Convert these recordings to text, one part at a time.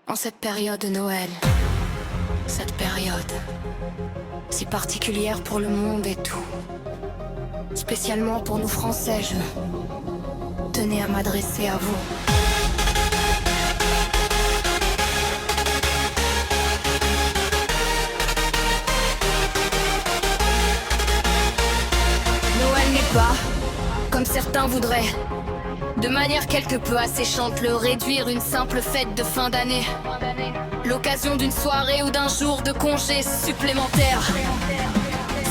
En cette période de Noël, cette période si particulière pour le monde et tout, spécialement pour nous Français, je tenais à m'adresser à vous. Noël n'est pas, comme certains voudraient, de manière quelque peu asséchante, le réduire une simple fête de fin d'année, l'occasion d'une soirée ou d'un jour de congé supplémentaire.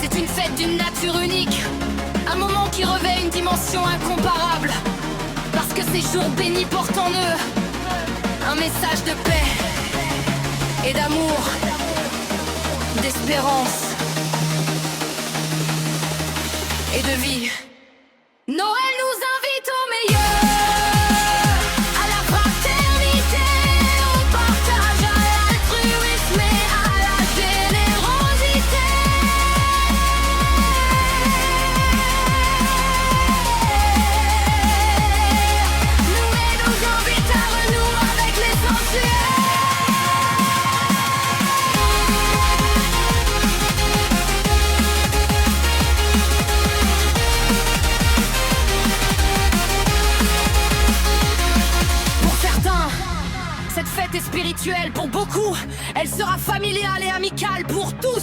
C'est une fête d'une nature unique, un moment qui revêt une dimension incomparable, parce que ces jours bénis portent en eux un message de paix et d'amour, d'espérance et de vie. Noël nous invite au meilleur, à la fraternité, au partage, à l'altruisme et à la générosité. Noël nous invite à renouer avec l'essentiel. Cette fête est spirituelle pour beaucoup, elle sera familiale et amicale pour tous.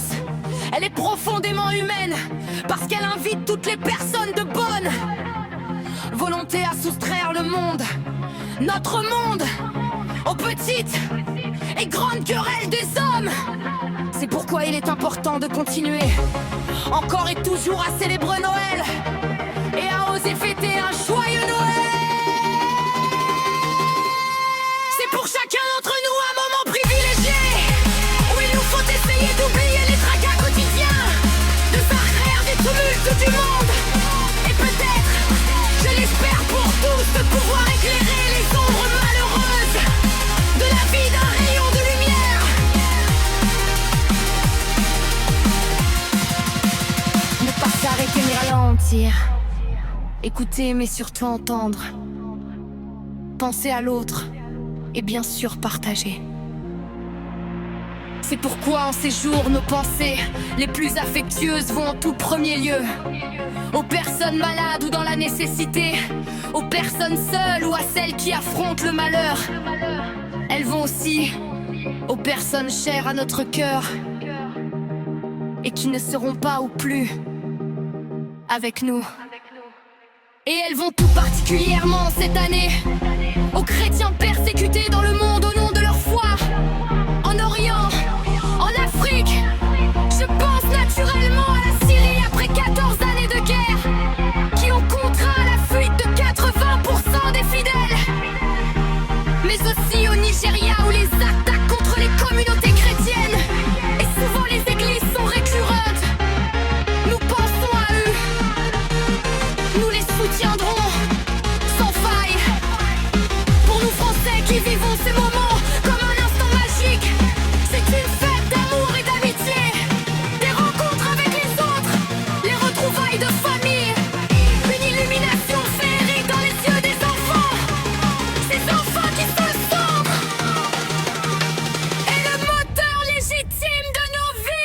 Elle est profondément humaine, parce qu'elle invite toutes les personnes de bonne volonté à soustraire le monde, notre monde, aux petites et grandes querelles des hommes. C'est pourquoi il est important de continuer, encore et toujours à célébrer Noël, et à oser fêter un joyeux Noël. Pour chacun d'entre nous un moment privilégié, où il nous faut essayer d'oublier les tracas quotidiens, de s'arraire des tumultes du monde, et peut-être, je l'espère pour tous, de pouvoir éclairer les ombres malheureuses de la vie d'un rayon de lumière. Ne pas s'arrêter mais ralentir, écouter mais surtout entendre, penser à l'autre et bien sûr partager. C'est pourquoi en ces jours nos pensées les plus affectueuses vont en tout premier lieu aux personnes malades ou dans la nécessité, aux personnes seules ou à celles qui affrontent le malheur. Elles vont aussi aux personnes chères à notre cœur et qui ne seront pas ou plus avec nous. Et elles vont tout particulièrement cette année aux chrétiens persécutés dans le monde au nom de leur foi, en Orient, en Afrique. Je pense naturellement à la Syrie après 14 années de guerre, qui ont contraint à la fuite de 80% des fidèles. Mais aussi au Nigeria où les attaques contre les communautés chrétiennes et souvent les églises sont récurrentes. Nous pensons à eux, nous les soutiendrons sans faille. Pour nous Français qui vivons ces moments comme un instant magique, c'est une fête d'amour et d'amitié, des rencontres avec les autres, les retrouvailles de famille, une illumination féerique dans les yeux des enfants, ces enfants qui se centrent, et le moteur légitime de nos vies.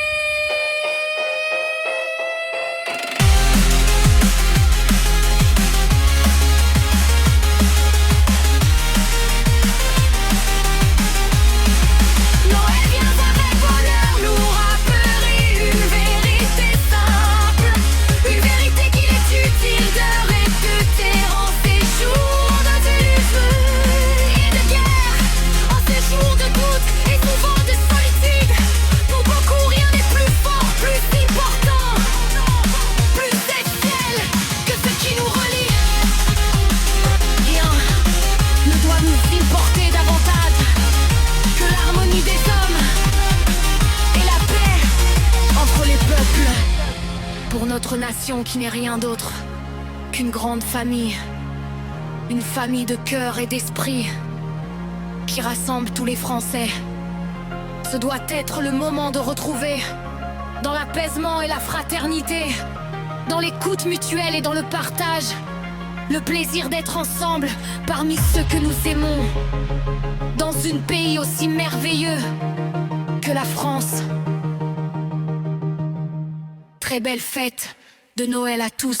Noël vient avec bonheur nous rappeler une vérité simple, une vérité qu'il est utile de répéter en ces jours de feu et de guerre, en ces jours de doute et souvent de solitude. Pour beaucoup rien n'est plus fort, plus important, plus essentiel que ce qui nous relie. Rien ne doit nous importer davantage que l'harmonie des hommes et la paix entre les peuples. Pour notre nation qui n'est rien d'autre qu'une grande famille, une famille de cœur et d'esprit qui rassemble tous les Français. Ce doit être le moment de retrouver, dans l'apaisement et la fraternité, dans l'écoute mutuelle et dans le partage, le plaisir d'être ensemble parmi ceux que nous aimons, dans un pays aussi merveilleux que la France. Très belle fête de Noël à tous.